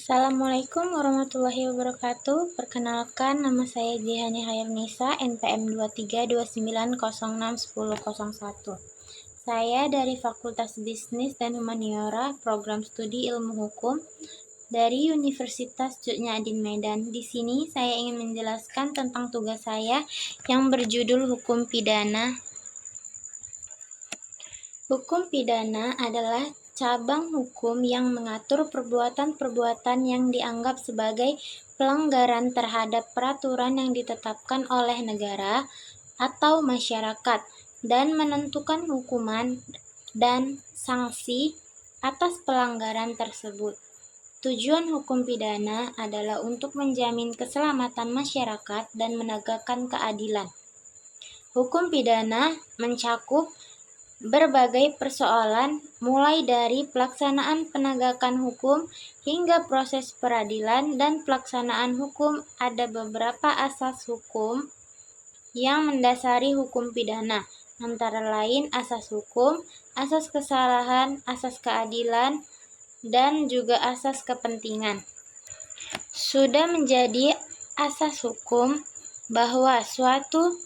Assalamualaikum warahmatullahi wabarakatuh. Perkenalkan, nama saya Jihani Hairnisa, NPM 2329061001. Saya dari Fakultas Bisnis dan Humaniora, Program Studi Ilmu Hukum dari Universitas Jogja-Adin Medan. Di sini saya ingin menjelaskan tentang tugas saya yang berjudul Hukum Pidana. Hukum pidana adalah cabang hukum yang mengatur perbuatan-perbuatan yang dianggap sebagai pelanggaran terhadap peraturan yang ditetapkan oleh negara atau masyarakat dan menentukan hukuman dan sanksi atas pelanggaran tersebut. Tujuan hukum pidana adalah untuk menjamin keselamatan masyarakat dan menegakkan keadilan. Hukum pidana mencakup berbagai persoalan, mulai dari pelaksanaan penegakan hukum hingga proses peradilan dan pelaksanaan hukum. Ada beberapa asas hukum yang mendasari hukum pidana, antara lain asas hukum, asas kesalahan, asas keadilan, dan juga asas kepentingan. Sudah menjadi asas hukum bahwa suatu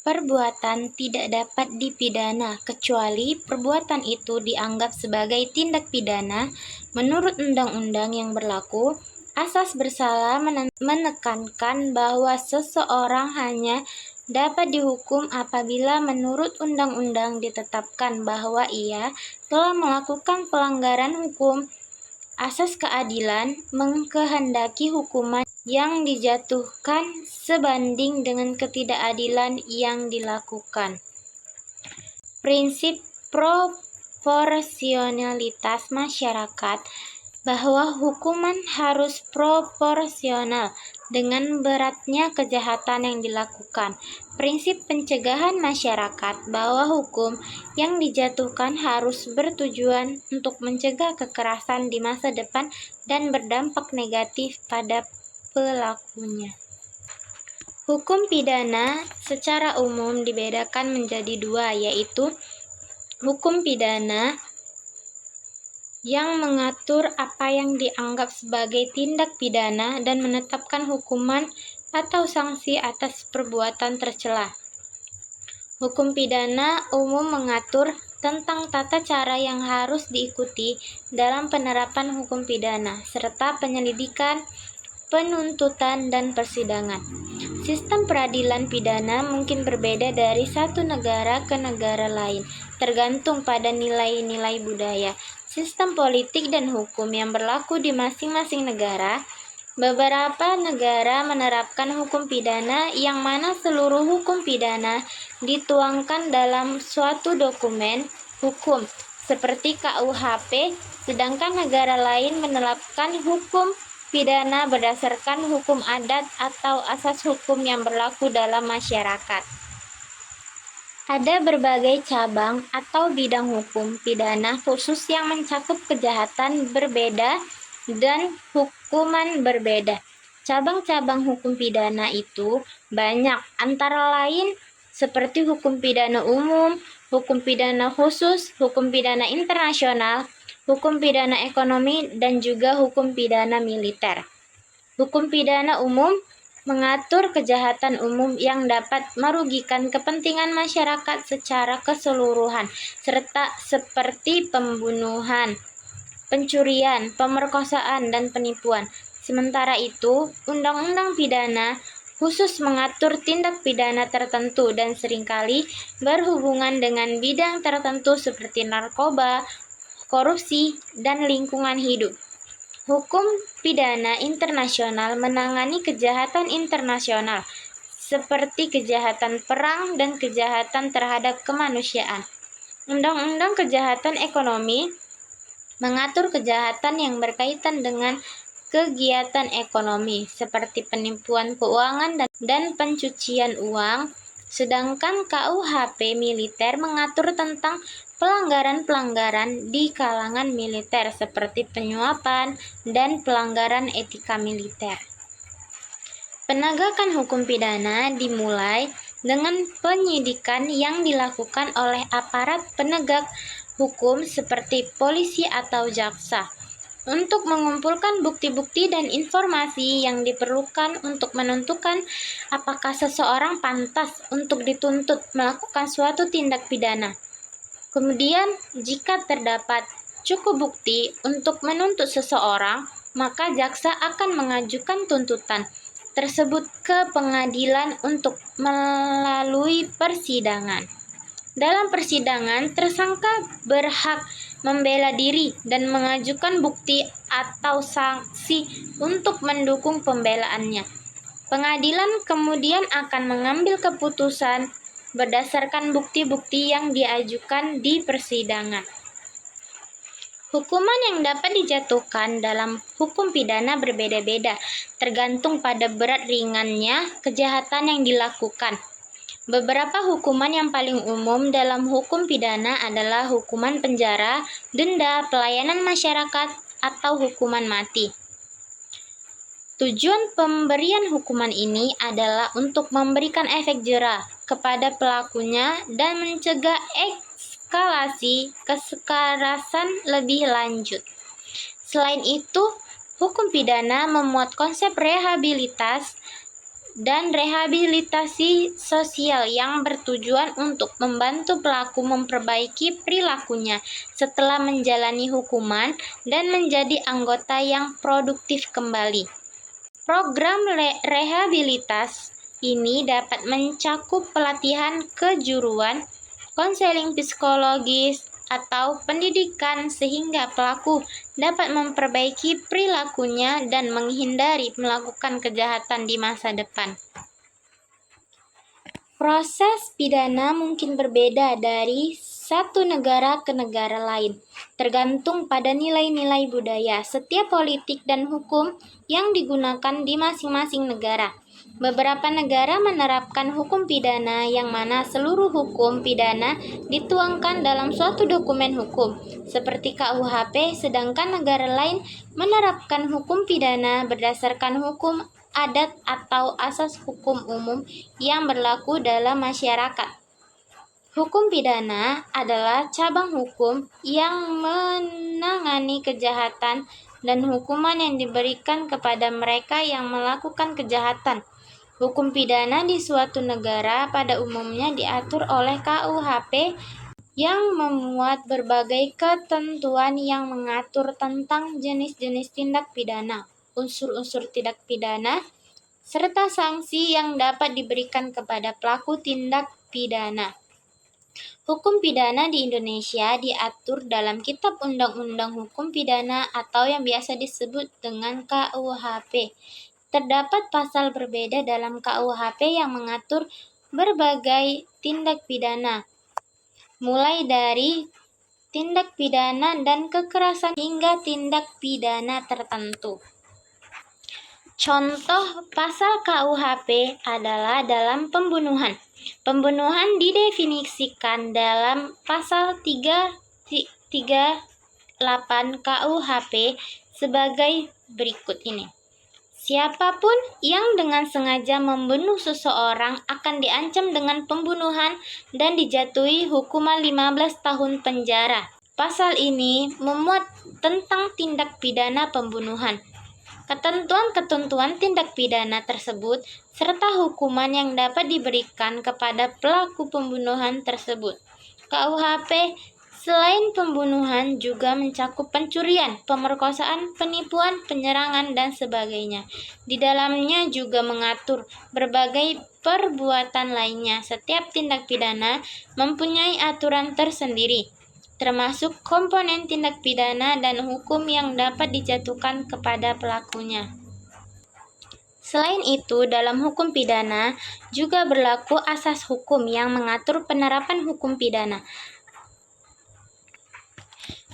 perbuatan tidak dapat dipidana kecuali perbuatan itu dianggap sebagai tindak pidana menurut undang-undang yang berlaku. Asas bersalah menekankan bahwa seseorang hanya dapat dihukum apabila menurut undang-undang ditetapkan bahwa ia telah melakukan pelanggaran hukum. Asas keadilan mengkehendaki hukuman yang dijatuhkan sebanding dengan ketidakadilan yang dilakukan. Prinsip proporsionalitas masyarakat bahwa hukuman harus proporsional dengan beratnya kejahatan yang dilakukan. Prinsip pencegahan masyarakat bahwa hukum yang dijatuhkan harus bertujuan untuk mencegah kekerasan di masa depan dan berdampak negatif pada pelakunya. Hukum pidana secara umum dibedakan menjadi dua, yaitu hukum pidana yang mengatur apa yang dianggap sebagai tindak pidana dan menetapkan hukuman atau sanksi atas perbuatan tercela. Hukum pidana umum mengatur tentang tata cara yang harus diikuti dalam penerapan hukum pidana, serta penyelidikan, penuntutan, dan persidangan. Sistem peradilan pidana mungkin berbeda dari satu negara ke negara lain, tergantung pada nilai-nilai budaya, sistem politik, dan hukum yang berlaku di masing-masing negara. Beberapa negara menerapkan hukum pidana yang mana seluruh hukum pidana dituangkan dalam suatu dokumen hukum seperti KUHP, sedangkan negara lain menerapkan hukum pidana berdasarkan hukum adat atau asas hukum yang berlaku dalam masyarakat. Ada berbagai cabang atau bidang hukum pidana khusus yang mencakup kejahatan berbeda dan hukuman berbeda. Cabang-cabang hukum pidana itu banyak, antara lain seperti hukum pidana umum, hukum pidana khusus, hukum pidana internasional, hukum pidana ekonomi, dan juga hukum pidana militer. Hukum pidana umum mengatur kejahatan umum yang dapat merugikan kepentingan masyarakat secara keseluruhan, serta seperti pembunuhan, pencurian, pemerkosaan, dan penipuan. Sementara itu, undang-undang pidana khusus mengatur tindak pidana tertentu dan seringkali berhubungan dengan bidang tertentu seperti narkoba, korupsi, dan lingkungan hidup. Hukum pidana internasional menangani kejahatan internasional seperti kejahatan perang dan kejahatan terhadap kemanusiaan. Undang-undang kejahatan ekonomi mengatur kejahatan yang berkaitan dengan kegiatan ekonomi seperti penipuan keuangan dan pencucian uang, sedangkan KUHP militer mengatur tentang pelanggaran-pelanggaran di kalangan militer seperti penyuapan dan pelanggaran etika militer. Penegakan hukum pidana dimulai dengan penyidikan yang dilakukan oleh aparat penegak hukum seperti polisi atau jaksa. untuk mengumpulkan bukti-bukti dan informasi yang diperlukan untuk menentukan apakah seseorang pantas untuk dituntut melakukan suatu tindak pidana. Kemudian, jika terdapat cukup bukti untuk menuntut seseorang, maka jaksa akan mengajukan tuntutan tersebut ke pengadilan untuk melalui persidangan. Dalam persidangan, tersangka berhak membela diri dan mengajukan bukti atau saksi untuk mendukung pembelaannya. Pengadilan kemudian akan mengambil keputusan berdasarkan bukti-bukti yang diajukan di persidangan. Hukuman yang dapat dijatuhkan dalam hukum pidana berbeda-beda, tergantung pada berat ringannya kejahatan yang dilakukan. Beberapa hukuman yang paling umum dalam hukum pidana adalah hukuman penjara, denda, pelayanan masyarakat, atau hukuman mati. Tujuan pemberian hukuman ini adalah untuk memberikan efek jera kepada pelakunya dan mencegah eskalasi kekerasan lebih lanjut. Selain itu, hukum pidana memuat konsep rehabilitas dan rehabilitasi sosial yang bertujuan untuk membantu pelaku memperbaiki perilakunya setelah menjalani hukuman dan menjadi anggota yang produktif kembali. Program rehabilitas ini dapat mencakup pelatihan kejuruan, konseling psikologis, atau pendidikan sehingga pelaku dapat memperbaiki perilakunya dan menghindari melakukan kejahatan di masa depan. Proses pidana mungkin berbeda dari satu negara ke negara lain, tergantung pada nilai-nilai budaya, setiap politik dan hukum yang digunakan di masing-masing negara. Beberapa negara menerapkan hukum pidana yang mana seluruh hukum pidana dituangkan dalam suatu dokumen hukum, seperti KUHP, sedangkan negara lain menerapkan hukum pidana berdasarkan hukum adat atau asas hukum umum yang berlaku dalam masyarakat. Hukum pidana adalah cabang hukum yang menangani kejahatan dan hukuman yang diberikan kepada mereka yang melakukan kejahatan. Hukum pidana di suatu negara pada umumnya diatur oleh KUHP yang memuat berbagai ketentuan yang mengatur tentang jenis-jenis tindak pidana, unsur-unsur tindak pidana, serta sanksi yang dapat diberikan kepada pelaku tindak pidana. Hukum pidana di Indonesia diatur dalam Kitab Undang-Undang Hukum Pidana atau yang biasa disebut dengan KUHP. Terdapat pasal berbeda dalam KUHP yang mengatur berbagai tindak pidana, mulai dari tindak pidana dan kekerasan hingga tindak pidana tertentu. Contoh pasal KUHP adalah dalam pembunuhan. Pembunuhan didefinisikan dalam pasal 338 KUHP sebagai berikut ini. Siapapun yang dengan sengaja membunuh seseorang akan diancam dengan pembunuhan dan dijatuhi hukuman 15 tahun penjara. Pasal ini memuat tentang tindak pidana pembunuhan. Ketentuan-ketentuan tindak pidana tersebut serta hukuman yang dapat diberikan kepada pelaku pembunuhan tersebut. KUHP selain pembunuhan juga mencakup pencurian, pemerkosaan, penipuan, penyerangan, dan sebagainya. Di dalamnya juga mengatur berbagai perbuatan lainnya. Setiap tindak pidana mempunyai aturan tersendiri, termasuk komponen tindak pidana dan hukum yang dapat dijatuhkan kepada pelakunya. Selain itu, dalam hukum pidana juga berlaku asas hukum yang mengatur penerapan hukum pidana.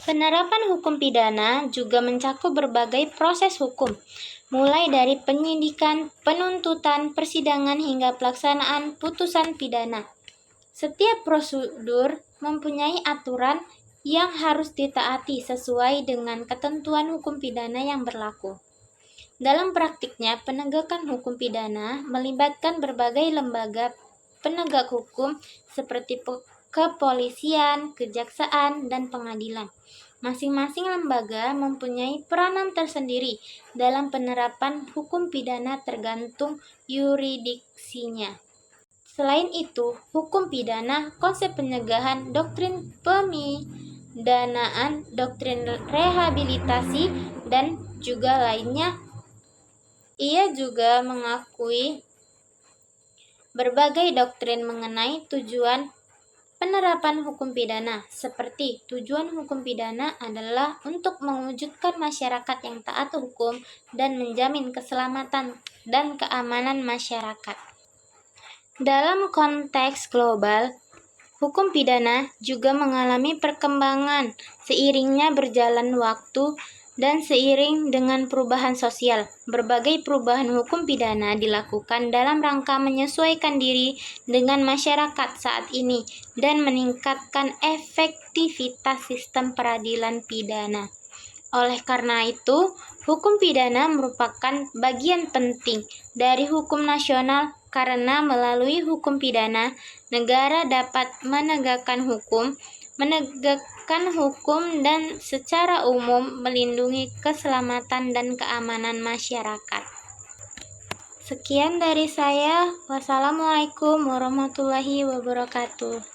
Penerapan hukum pidana juga mencakup berbagai proses hukum, mulai dari penyidikan, penuntutan, persidangan, hingga pelaksanaan putusan pidana. Setiap prosedur mempunyai aturan yang harus ditaati sesuai dengan ketentuan hukum pidana yang berlaku. Dalam praktiknya, penegakan hukum pidana melibatkan berbagai lembaga penegak hukum seperti kepolisian, kejaksaan, dan pengadilan. Masing-masing lembaga mempunyai peranan tersendiri dalam penerapan hukum pidana tergantung yurisdiksinya. Selain itu, hukum pidana, konsep pencegahan, doktrin pemidanaan, doktrin rehabilitasi, dan juga lainnya. Ia juga mengakui berbagai doktrin mengenai tujuan penerapan hukum pidana, seperti tujuan hukum pidana adalah untuk mewujudkan masyarakat yang taat hukum dan menjamin keselamatan dan keamanan masyarakat. Dalam konteks global, hukum pidana juga mengalami perkembangan seiringnya berjalan waktu dan seiring dengan perubahan sosial. Berbagai perubahan hukum pidana dilakukan dalam rangka menyesuaikan diri dengan masyarakat saat ini dan meningkatkan efektivitas sistem peradilan pidana. Oleh karena itu, hukum pidana merupakan bagian penting dari hukum nasional karena melalui hukum pidana, negara dapat menegakkan hukum dan secara umum melindungi keselamatan dan keamanan masyarakat. Sekian dari saya. Wassalamualaikum warahmatullahi wabarakatuh.